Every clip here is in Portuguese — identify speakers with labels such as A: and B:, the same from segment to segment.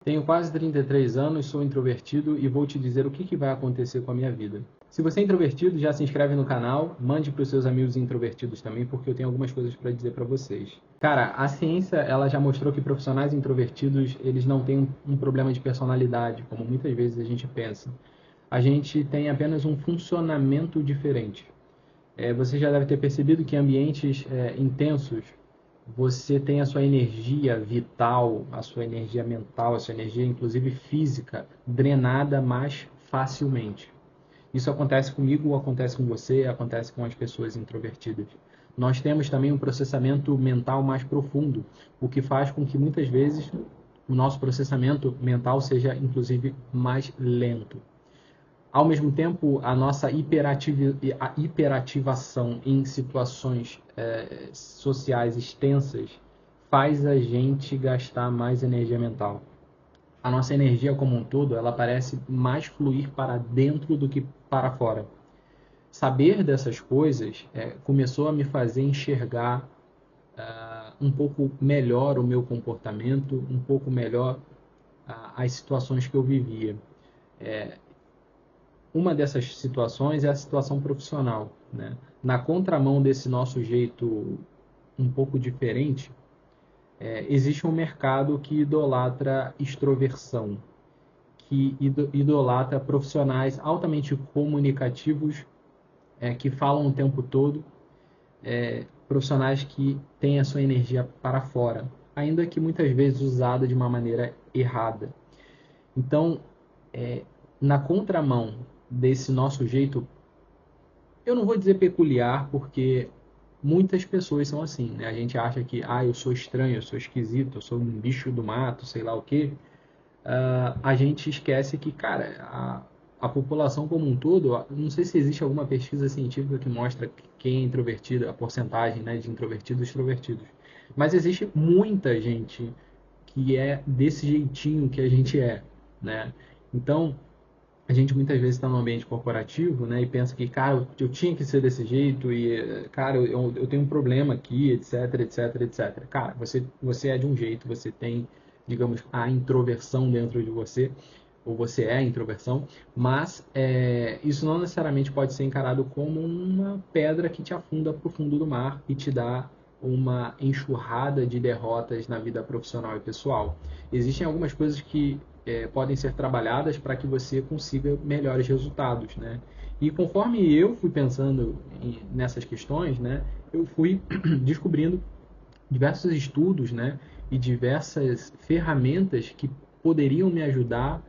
A: Tenho quase 33 anos, sou introvertido e vou te dizer o que vai acontecer com a minha vida. Se você é introvertido, já se inscreve no canal, mande para os seus amigos introvertidos também, porque eu tenho algumas coisas para dizer para vocês. Cara, a ciência ela já mostrou que profissionais introvertidos eles não têm um problema de personalidade, como muitas vezes a gente pensa. A gente tem apenas um funcionamento diferente. Você já deve ter percebido que em ambientes intensos você tem a sua energia vital, a sua energia mental, a sua energia inclusive física drenada mais facilmente. Isso acontece comigo, acontece com você, acontece com as pessoas introvertidas. Nós temos também um processamento mental mais profundo, o que faz com que muitas vezes o nosso processamento mental seja inclusive mais lento. Ao mesmo tempo, a nossa hiperativação em situações sociais extensas faz a gente gastar mais energia mental. A nossa energia como um todo, ela parece mais fluir para dentro do que para fora. Saber dessas coisas começou a me fazer enxergar um pouco melhor o meu comportamento, um pouco melhor as situações que eu vivia. Uma dessas situações é a situação profissional, né? Na contramão desse nosso jeito um pouco diferente, existe um mercado que idolatra extroversão, que idolatra profissionais altamente comunicativos, que falam o tempo todo, profissionais que têm a sua energia para fora, ainda que muitas vezes usada de uma maneira errada. Então, na contramão desse nosso jeito, eu não vou dizer peculiar, porque muitas pessoas são assim, né? A gente acha que, eu sou estranho, eu sou esquisito, eu sou um bicho do mato, sei lá o quê. A gente esquece que, cara, a população como um todo, não sei se existe alguma pesquisa científica que mostra quem é introvertido, a porcentagem, né, de introvertidos e extrovertidos. Mas existe muita gente que é desse jeitinho que a gente é, né? Então, a gente muitas vezes está no ambiente corporativo, né, e pensa que, cara, eu tinha que ser desse jeito e, cara, eu tenho um problema aqui, etc, etc, etc. Cara, você é de um jeito, você tem, digamos, a introversão dentro de você, ou você é a introversão, mas isso não necessariamente pode ser encarado como uma pedra que te afunda para o fundo do mar e te dá uma enxurrada de derrotas na vida profissional e pessoal. Existem algumas coisas que podem ser trabalhadas para que você consiga melhores resultados, né? E conforme eu fui pensando nessas questões, né, eu fui descobrindo diversos estudos, né, e diversas ferramentas que poderiam me ajudar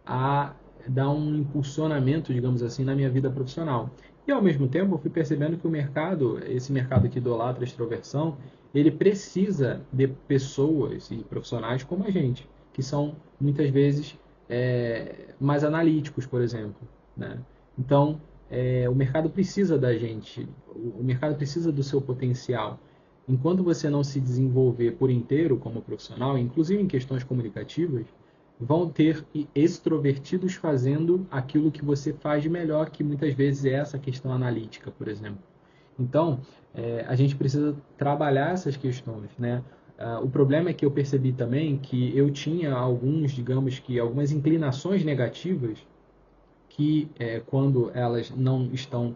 A: a dar um impulsionamento, digamos assim, na minha vida profissional. E ao mesmo tempo eu fui percebendo que o mercado, esse mercado que idolatra a extroversão, ele precisa de pessoas e profissionais como a gente, que são muitas vezes mais analíticos, por exemplo, né? Então, o mercado precisa da gente, o mercado precisa do seu potencial. Enquanto você não se desenvolver por inteiro como profissional, inclusive em questões comunicativas, vão ter extrovertidos fazendo aquilo que você faz de melhor, que muitas vezes é essa questão analítica, por exemplo. Então, a gente precisa trabalhar essas questões, né? O problema é que eu percebi também que eu tinha digamos que algumas inclinações negativas que, quando elas não estão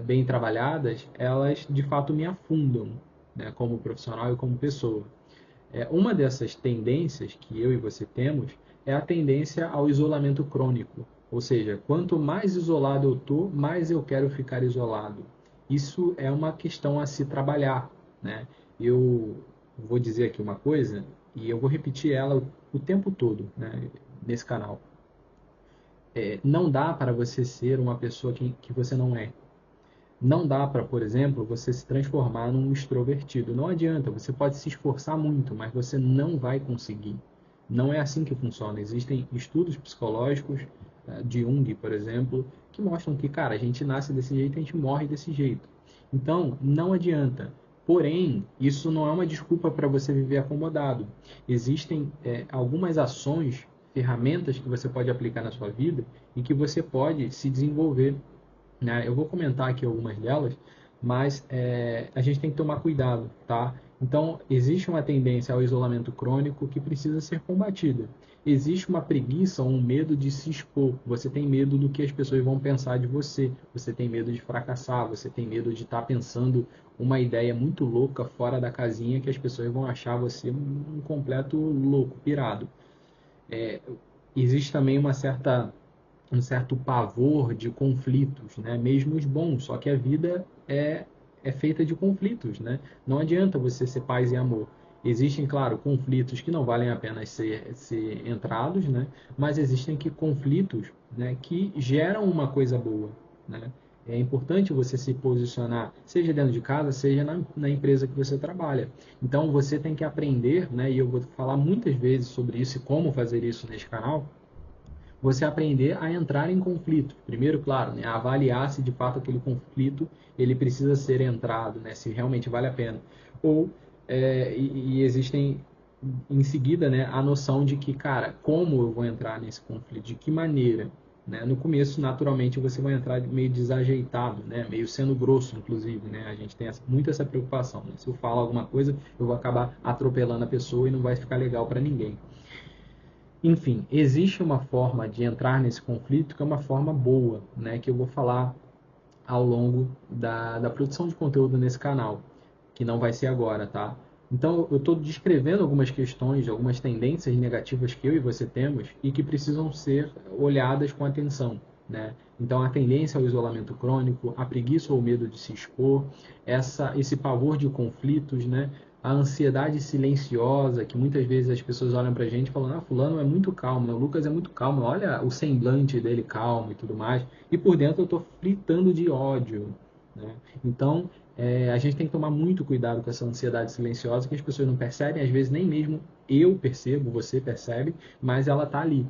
A: bem trabalhadas, elas de fato me afundam, né, como profissional e como pessoa. Uma dessas tendências que eu e você temos é a tendência ao isolamento crônico. Ou seja, quanto mais isolado eu estou, mais eu quero ficar isolado. Isso é uma questão a se trabalhar, né? Eu vou dizer aqui uma coisa e eu vou repetir ela o tempo todo, né, nesse canal. Não dá para você ser uma pessoa que você não é. Não dá para, por exemplo, você se transformar num extrovertido. Não adianta, você pode se esforçar muito, mas você não vai conseguir. Não é assim que funciona. Existem estudos psicológicos de Jung, por exemplo, que mostram que, cara, a gente nasce desse jeito e a gente morre desse jeito. Então, não adianta. Porém, isso não é uma desculpa para você viver acomodado. Existem algumas ações, ferramentas que você pode aplicar na sua vida e que você pode se desenvolver, né? Eu vou comentar aqui algumas delas, mas a gente tem que tomar cuidado, tá? Então, existe uma tendência ao isolamento crônico que precisa ser combatida. Existe uma preguiça ou um medo de se expor. Você tem medo do que as pessoas vão pensar de você. Você tem medo de fracassar. Você tem medo de estar pensando uma ideia muito louca fora da casinha que as pessoas vão achar você um completo louco, pirado. Existe também um certo pavor de conflitos, né? Mesmo os bons, só que a vida é feita de conflitos, né? Não adianta você ser paz e amor. Existem, claro, conflitos que não valem a pena ser entrados, né? Mas existem conflitos, né, que geram uma coisa boa, né? É importante você se posicionar, seja dentro de casa, seja na empresa que você trabalha. Então, você tem que aprender, né? E eu vou falar muitas vezes sobre isso e como fazer isso neste canal, você aprender a entrar em conflito. Primeiro, claro, né, avaliar se de fato aquele conflito ele precisa ser entrado, né, se realmente vale a pena. Ou e existem em seguida, né, a noção de que, cara, como eu vou entrar nesse conflito? De que maneira? Né? No começo, naturalmente, você vai entrar meio desajeitado, né? Meio sendo grosso, inclusive. Né? A gente tem muito essa preocupação. Né? Se eu falo alguma coisa, eu vou acabar atropelando a pessoa e não vai ficar legal para ninguém. Enfim, existe uma forma de entrar nesse conflito que é uma forma boa, né, que eu vou falar ao longo da produção de conteúdo nesse canal, que não vai ser agora, tá? Então, eu estou descrevendo algumas questões, algumas tendências negativas que eu e você temos e que precisam ser olhadas com atenção, né? Então, a tendência ao isolamento crônico, a preguiça ou o medo de se expor, esse pavor de conflitos, né? A ansiedade silenciosa, que muitas vezes as pessoas olham pra gente falando, ah, fulano é muito calmo, né? O Lucas é muito calmo, olha o semblante dele calmo e tudo mais. E por dentro eu estou fritando de ódio, né? Então, a gente tem que tomar muito cuidado com essa ansiedade silenciosa que as pessoas não percebem, às vezes nem mesmo eu percebo, você percebe, mas ela está ali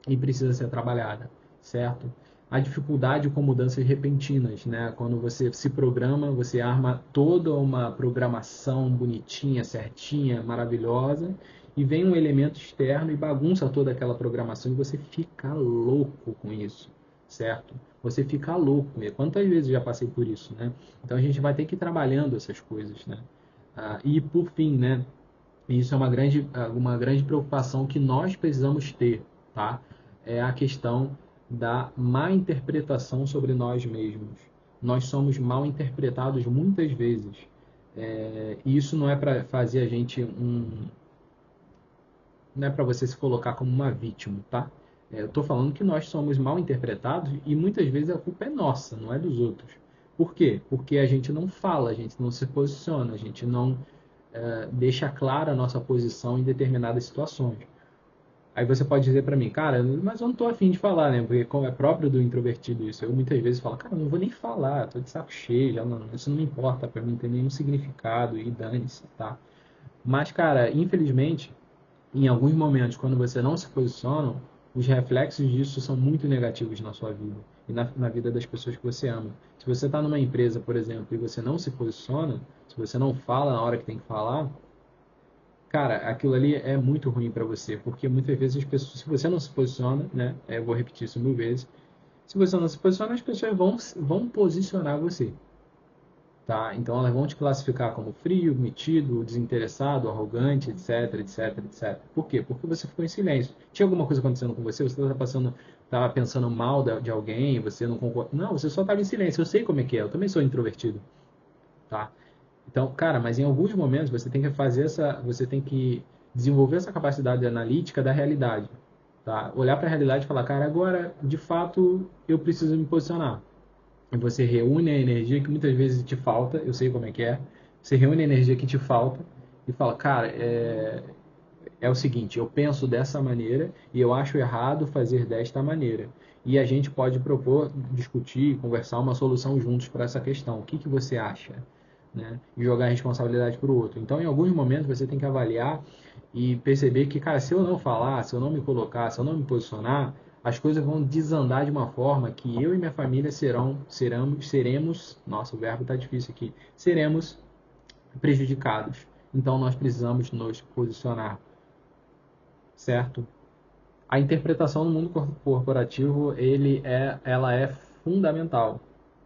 A: e precisa ser trabalhada, certo? A dificuldade com mudanças repentinas, né? Quando você se programa, você arma toda uma programação bonitinha, certinha, maravilhosa, e vem um elemento externo e bagunça toda aquela programação e você fica louco com isso, certo? Você fica louco. Quantas vezes eu já passei por isso, né? Então a gente vai ter que ir trabalhando essas coisas, né? E por fim, né? Isso é uma grande preocupação que nós precisamos ter, tá? É a questão da má interpretação sobre nós mesmos. Nós somos mal interpretados muitas vezes. E isso não é para fazer a gente não é para você se colocar como uma vítima, tá? Eu estou falando que nós somos mal interpretados e muitas vezes a culpa é nossa, não é dos outros. Por quê? Porque a gente não fala, a gente não se posiciona, a gente não deixa clara a nossa posição em determinadas situações. Aí você pode dizer para mim, cara, mas eu não estou afim de falar, né? Porque como é próprio do introvertido isso. Eu muitas vezes falo, cara, eu não vou nem falar, estou de saco cheio, já não, isso não me importa para mim, não tem nenhum significado e dane-se, tá? Mas, cara, infelizmente, em alguns momentos, quando você não se posiciona, os reflexos disso são muito negativos na sua vida e na vida das pessoas que você ama. Se você está numa empresa, por exemplo, e você não se posiciona, se você não fala na hora que tem que falar, cara, aquilo ali é muito ruim para você, porque muitas vezes as pessoas, se você não se posiciona, né, eu vou repetir isso 1000 vezes, se você não se posiciona, as pessoas vão posicionar você. Tá? Então elas vão te classificar como frio, metido, desinteressado, arrogante, etc, etc, etc. Por quê? Porque você ficou em silêncio. Tinha alguma coisa acontecendo com você? Você estava pensando mal de alguém, você não concorda? Não, você só estava em silêncio. Eu sei como é que é. Eu também sou introvertido, tá? Então, cara, mas em alguns momentos você tem que você tem que desenvolver essa capacidade analítica da realidade, tá? Olhar para a realidade e falar, cara, agora de fato eu preciso me posicionar. E você reúne a energia que muitas vezes te falta, eu sei como é que é. Você reúne a energia que te falta e fala, cara, é o seguinte, eu penso dessa maneira e eu acho errado fazer desta maneira. E a gente pode propor, discutir, conversar uma solução juntos para essa questão. O que que você acha? Né? E jogar a responsabilidade para o outro. Então, em alguns momentos, você tem que avaliar e perceber que, cara, se eu não falar, se eu não me colocar, se eu não me posicionar, as coisas vão desandar de uma forma que eu e minha família seremos, nossa, o verbo está difícil aqui, seremos prejudicados. Então, nós precisamos nos posicionar, certo? A interpretação no mundo corporativo, ela é fundamental,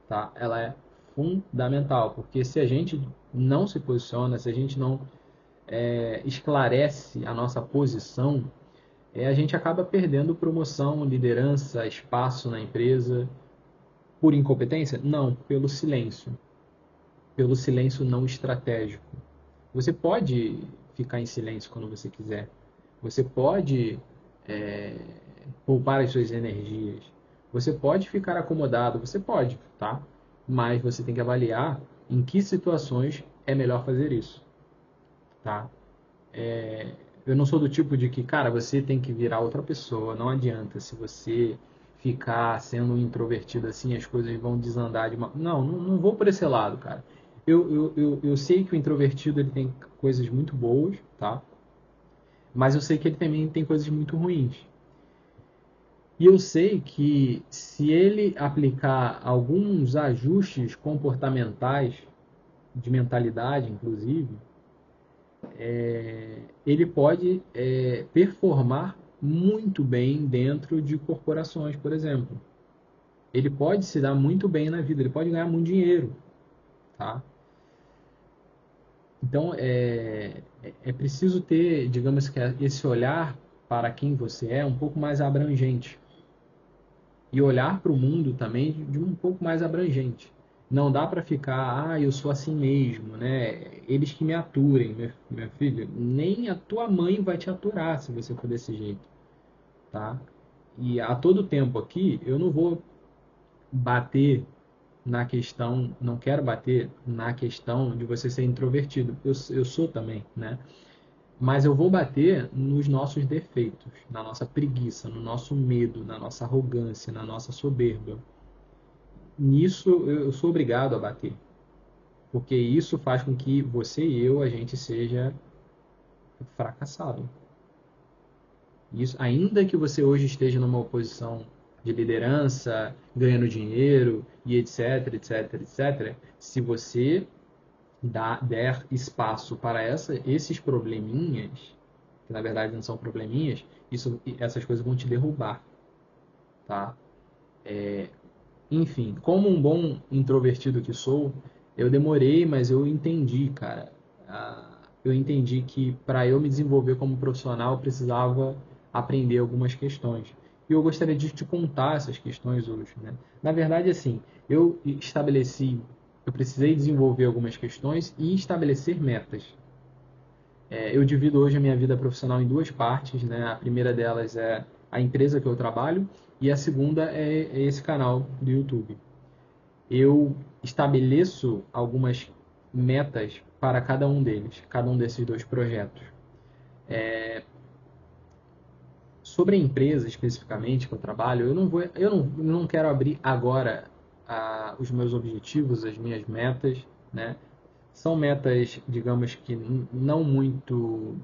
A: tá? Ela é fundamental, porque se a gente não se posiciona, se a gente não esclarece a nossa posição, a gente acaba perdendo promoção, liderança, espaço na empresa. Por incompetência? Não, pelo silêncio. Pelo silêncio não estratégico. Você pode ficar em silêncio quando você quiser. Você pode é, poupar as suas energias. Você pode ficar acomodado, você pode, tá? Mas você tem que avaliar em que situações é melhor fazer isso, tá? Eu não sou do tipo de que, cara, você tem que virar outra pessoa. Não adianta. Se você ficar sendo um introvertido assim, as coisas vão desandar de uma... Não vou por esse lado, cara. Eu sei que o introvertido ele tem coisas muito boas, tá? Mas eu sei que ele também tem coisas muito ruins. E eu sei que se ele aplicar alguns ajustes comportamentais, de mentalidade, inclusive, ele pode performar muito bem dentro de corporações, por exemplo. Ele pode se dar muito bem na vida, ele pode ganhar muito dinheiro, tá? Então é preciso ter, digamos que esse olhar para quem você é um pouco mais abrangente e olhar para o mundo também de um pouco mais abrangente. Não dá para ficar, eu sou assim mesmo, né? Eles que me aturem, meu filho. Nem a tua mãe vai te aturar se você for desse jeito, tá? E a todo tempo aqui, eu não vou bater na questão, não quero bater na questão de você ser introvertido. Eu sou também, né? Mas eu vou bater nos nossos defeitos, na nossa preguiça, no nosso medo, na nossa arrogância, na nossa soberba. Nisso eu sou obrigado a bater, porque isso faz com que você e eu a gente seja fracassado. Isso, ainda que você hoje esteja numa posição de liderança, ganhando dinheiro e etc, etc, etc, se você der espaço para esses probleminhas, que na verdade não são probleminhas, essas coisas vão te derrubar, tá? Enfim, como um bom introvertido que sou, eu demorei, mas eu entendi, cara. Eu entendi que para eu me desenvolver como profissional, eu precisava aprender algumas questões. E eu gostaria de te contar essas questões hoje, né? Na verdade, assim, eu precisei desenvolver algumas questões e estabelecer metas. Eu divido hoje a minha vida profissional em duas partes, né? A primeira delas é a empresa que eu trabalho e a segunda é esse canal do YouTube. Eu estabeleço algumas metas para cada um deles, cada um desses dois projetos. Sobre a empresa especificamente que eu trabalho, eu não quero abrir agora os meus objetivos, as minhas metas, né? São metas, digamos que não muito,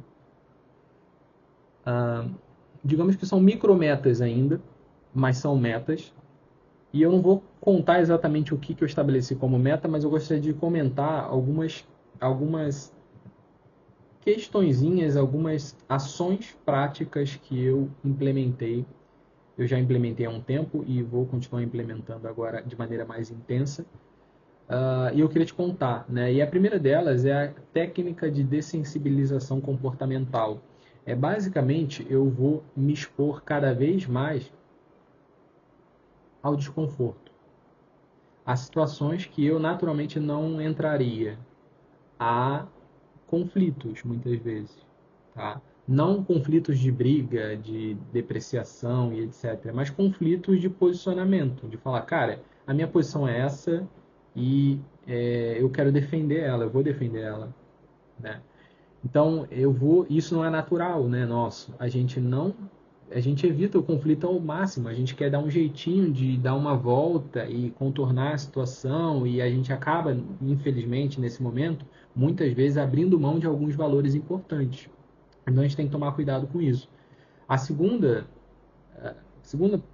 A: digamos que são micrometas ainda, mas são metas. E eu não vou contar exatamente o que eu estabeleci como meta, mas eu gostaria de comentar algumas questõezinhas, algumas ações práticas que eu implementei. Eu já implementei há um tempo e vou continuar implementando agora de maneira mais intensa. E eu queria te contar, né? E a primeira delas é a técnica de dessensibilização comportamental. Basicamente eu vou me expor cada vez mais ao desconforto, a situações que eu naturalmente não entraria, a conflitos muitas vezes, tá? Não conflitos de briga, de depreciação e etc, mas conflitos de posicionamento, de falar, cara, a minha posição é essa e eu quero defender ela, eu vou defender ela, né? Então, isso não é natural, né, nosso. A gente evita o conflito ao máximo, a gente quer dar um jeitinho de dar uma volta e contornar a situação e a gente acaba, infelizmente, nesse momento, muitas vezes abrindo mão de alguns valores importantes. Então a gente tem que tomar cuidado com isso. A segundo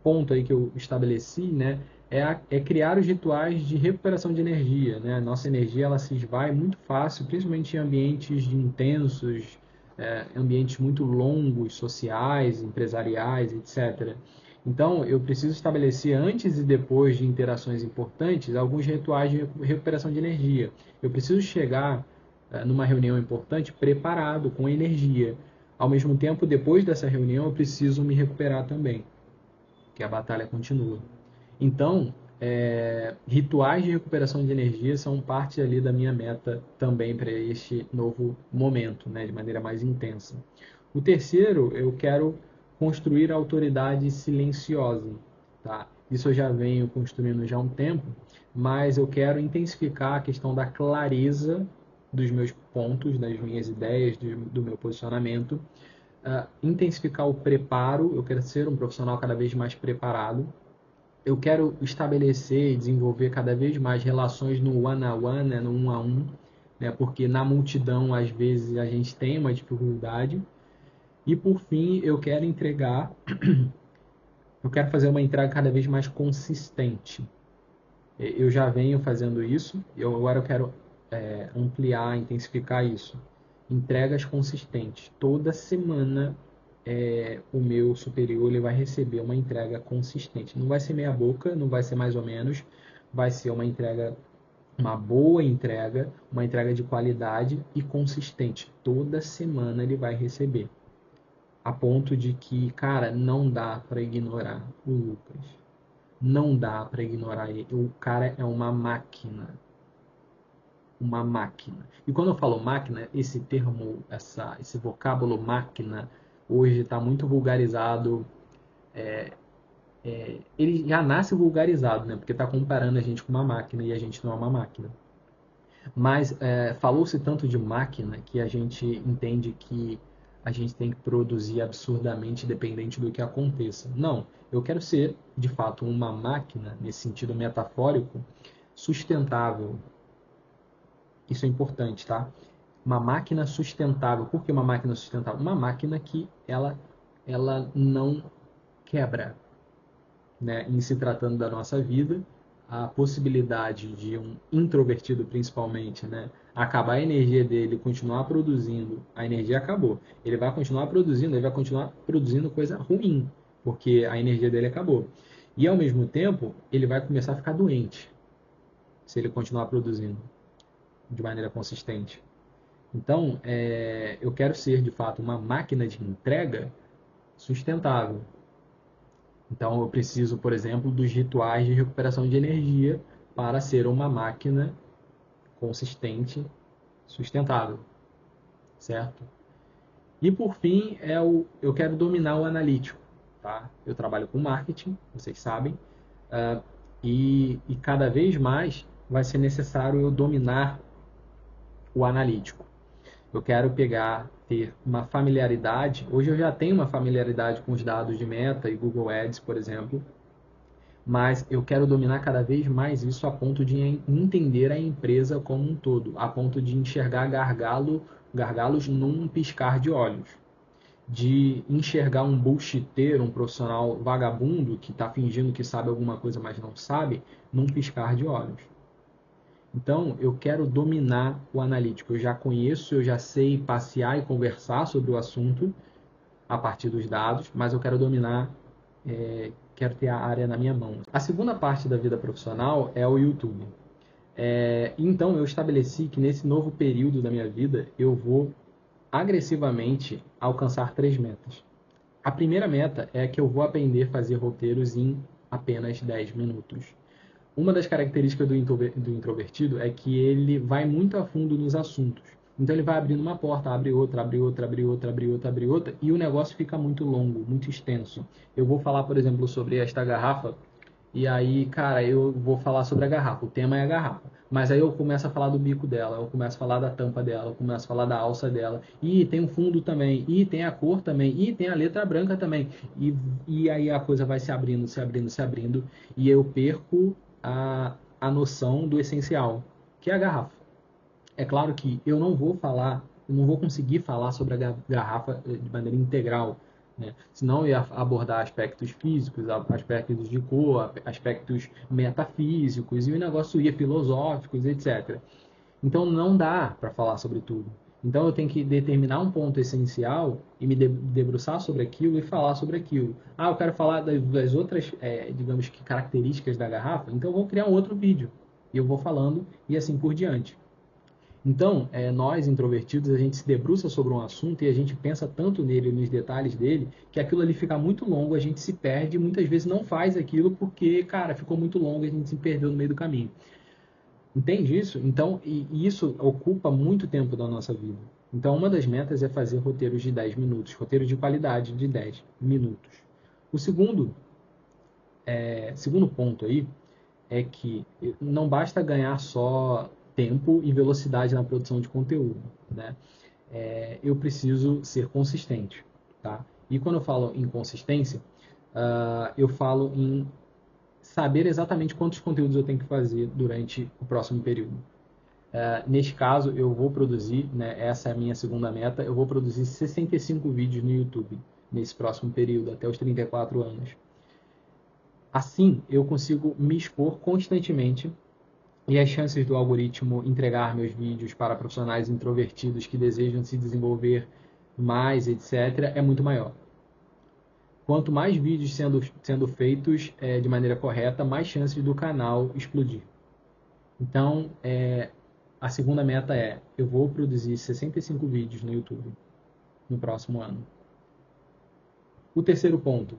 A: ponto aí que eu estabeleci, né, é criar os rituais de recuperação de energia, né? A nossa energia ela se esvai muito fácil, principalmente em ambientes intensos, ambientes muito longos, sociais, empresariais, etc. Então, eu preciso estabelecer antes e depois de interações importantes alguns rituais de recuperação de energia. Eu preciso chegar numa reunião importante preparado, com energia. Ao mesmo tempo, depois dessa reunião, eu preciso me recuperar também, que a batalha continua. Então, rituais de recuperação de energia são parte ali da minha meta também para este novo momento, né, de maneira mais intensa. O terceiro, eu quero construir a autoridade silenciosa, tá? Isso eu já venho construindo já há um tempo, mas eu quero intensificar a questão da clareza dos meus pontos, das minhas ideias, do meu posicionamento, intensificar o preparo. Eu quero ser um profissional cada vez mais preparado. Eu quero estabelecer e desenvolver cada vez mais relações no one-on-one, né, no um a um, né, porque na multidão, às vezes, a gente tem uma dificuldade. E, por fim, eu quero fazer uma entrega cada vez mais consistente. Eu já venho fazendo isso, agora eu quero ampliar, intensificar isso. Entregas consistentes. Toda semana o meu superior ele vai receber uma entrega consistente. Não vai ser meia boca, não vai ser mais ou menos, vai ser uma entrega, uma boa entrega, uma entrega de qualidade e consistente. Toda semana ele vai receber. A ponto de que, cara, não dá para ignorar o Lucas. Não dá para ignorar ele. O cara é uma máquina. Uma máquina. E quando eu falo máquina, esse termo, esse vocábulo máquina, hoje está muito vulgarizado. Ele já nasce vulgarizado, né? Porque está comparando a gente com uma máquina e a gente não é uma máquina. Mas falou-se tanto de máquina que a gente entende que a gente tem que produzir absurdamente dependente do que aconteça. Não, eu quero ser, de fato, uma máquina, nesse sentido metafórico, sustentável. Isso é importante, tá? Uma máquina sustentável. Por que uma máquina sustentável? Uma máquina que ela não quebra, né? Em se tratando da nossa vida, a possibilidade de um introvertido, principalmente, né, acabar a energia dele, continuar produzindo, a energia acabou. Ele vai continuar produzindo coisa ruim, porque a energia dele acabou. E ao mesmo tempo, ele vai começar a ficar doente se ele continuar produzindo de maneira consistente. Então, eu quero ser de fato uma máquina de entrega sustentável. Então, eu preciso, por exemplo, dos rituais de recuperação de energia para ser uma máquina consistente, sustentável, certo? E por fim, eu quero dominar o analítico, tá? Eu trabalho com marketing, vocês sabem, e cada vez mais vai ser necessário eu dominar o analítico. Eu quero ter uma familiaridade. Hoje eu já tenho uma familiaridade com os dados de Meta e Google Ads, por exemplo, mas eu quero dominar cada vez mais isso a ponto de entender a empresa como um todo, a ponto de enxergar gargalos num piscar de olhos, de enxergar um bullshiteiro, um profissional vagabundo que está fingindo que sabe alguma coisa, mas não sabe, num piscar de olhos. Então, eu quero dominar o analítico. Eu já conheço, eu já sei passear e conversar sobre o assunto a partir dos dados, mas eu quero dominar, quero ter a área na minha mão. A segunda parte da vida profissional é o YouTube. Então, eu estabeleci que nesse novo período da minha vida, eu vou agressivamente alcançar 3 metas. A primeira meta é que eu vou aprender a fazer roteiros em apenas 10 minutos. Uma das características do introvertido é que ele vai muito a fundo nos assuntos. Então ele vai abrindo uma porta, abre outra, abre outra, abre outra, abre outra, abre outra, e o negócio fica muito longo, muito extenso. Eu vou falar, por exemplo, sobre esta garrafa, e aí, cara, eu vou falar sobre a garrafa. O tema é a garrafa. Mas aí eu começo a falar do bico dela, eu começo a falar da tampa dela, eu começo a falar da alça dela. E tem o fundo também, e tem a cor também, e tem a letra branca também. E aí a coisa vai se abrindo, se abrindo, se abrindo, e eu perco a noção do essencial, que é a garrafa. É claro que eu não vou conseguir falar sobre a garrafa de maneira integral, né? Senão eu ia abordar aspectos físicos, aspectos de cor, aspectos metafísicos, e o negócio ia filosóficos, etc. Então não dá para falar sobre tudo. Então eu tenho que determinar um ponto essencial e me debruçar sobre aquilo e falar sobre aquilo. Ah, eu quero falar das outras, digamos que, características da garrafa, então eu vou criar um outro vídeo. E eu vou falando e assim por diante. Então, nós introvertidos, a gente se debruça sobre um assunto e a gente pensa tanto nele, nos detalhes dele, que aquilo ali fica muito longo, a gente se perde e muitas vezes não faz aquilo porque, cara, ficou muito longo e a gente se perdeu no meio do caminho. Entende isso? Então, e isso ocupa muito tempo da nossa vida. Então, uma das metas é fazer roteiros de 10 minutos, roteiro de qualidade de 10 minutos. O segundo ponto aí é que não basta ganhar só tempo e velocidade na produção de conteúdo, né? Eu preciso ser consistente, tá? E quando eu falo em consistência, eu falo em saber exatamente quantos conteúdos eu tenho que fazer durante o próximo período. Neste caso, eu vou produzir, né, essa é a minha segunda meta, eu vou produzir 65 vídeos no YouTube nesse próximo período, até os 34 anos. Assim, eu consigo me expor constantemente e as chances do algoritmo entregar meus vídeos para profissionais introvertidos que desejam se desenvolver mais, etc., é muito maior. Quanto mais vídeos sendo feitos de maneira correta, mais chances do canal explodir. Então, a segunda meta eu vou produzir 65 vídeos no YouTube no próximo ano. O terceiro ponto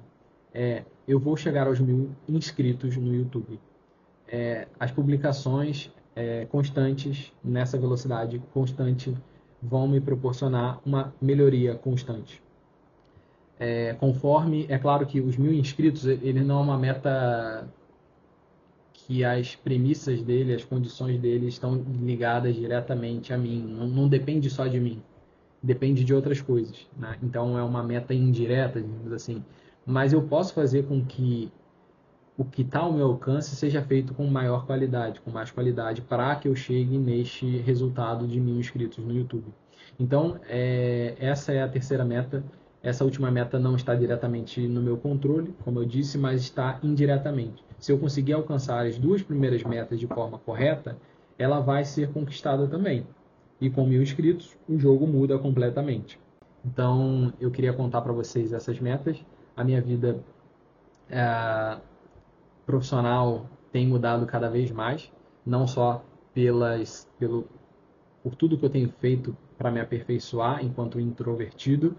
A: eu vou chegar aos 1000 inscritos no YouTube. As publicações constantes, nessa velocidade constante, vão me proporcionar uma melhoria constante. Conforme, é claro que os 1000 inscritos, ele não é uma meta que as premissas dele, as condições dele estão ligadas diretamente a mim, não depende só de mim, depende de outras coisas, né? Então é uma meta indireta, digamos assim, mas eu posso fazer com que o que está ao meu alcance seja feito com maior qualidade, com mais qualidade, para que eu chegue neste resultado de 1000 inscritos no YouTube. Então, essa é a terceira meta. Essa última meta não está diretamente no meu controle, como eu disse, mas está indiretamente. Se eu conseguir alcançar as duas primeiras metas de forma correta, ela vai ser conquistada também. E com 1000 inscritos, o jogo muda completamente. Então, eu queria contar para vocês essas metas. A minha vida profissional tem mudado cada vez mais, não só por tudo que eu tenho feito para me aperfeiçoar enquanto introvertido,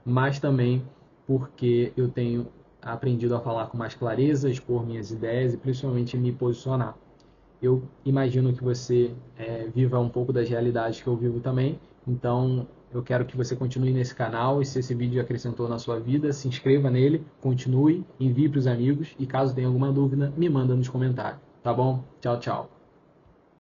A: mas também porque eu tenho aprendido a falar com mais clareza, expor minhas ideias e principalmente me posicionar. Eu imagino que você viva um pouco das realidades que eu vivo também, então eu quero que você continue nesse canal e se esse vídeo acrescentou na sua vida, se inscreva nele, continue, envie para os amigos e caso tenha alguma dúvida, me manda nos comentários. Tá bom? Tchau, tchau.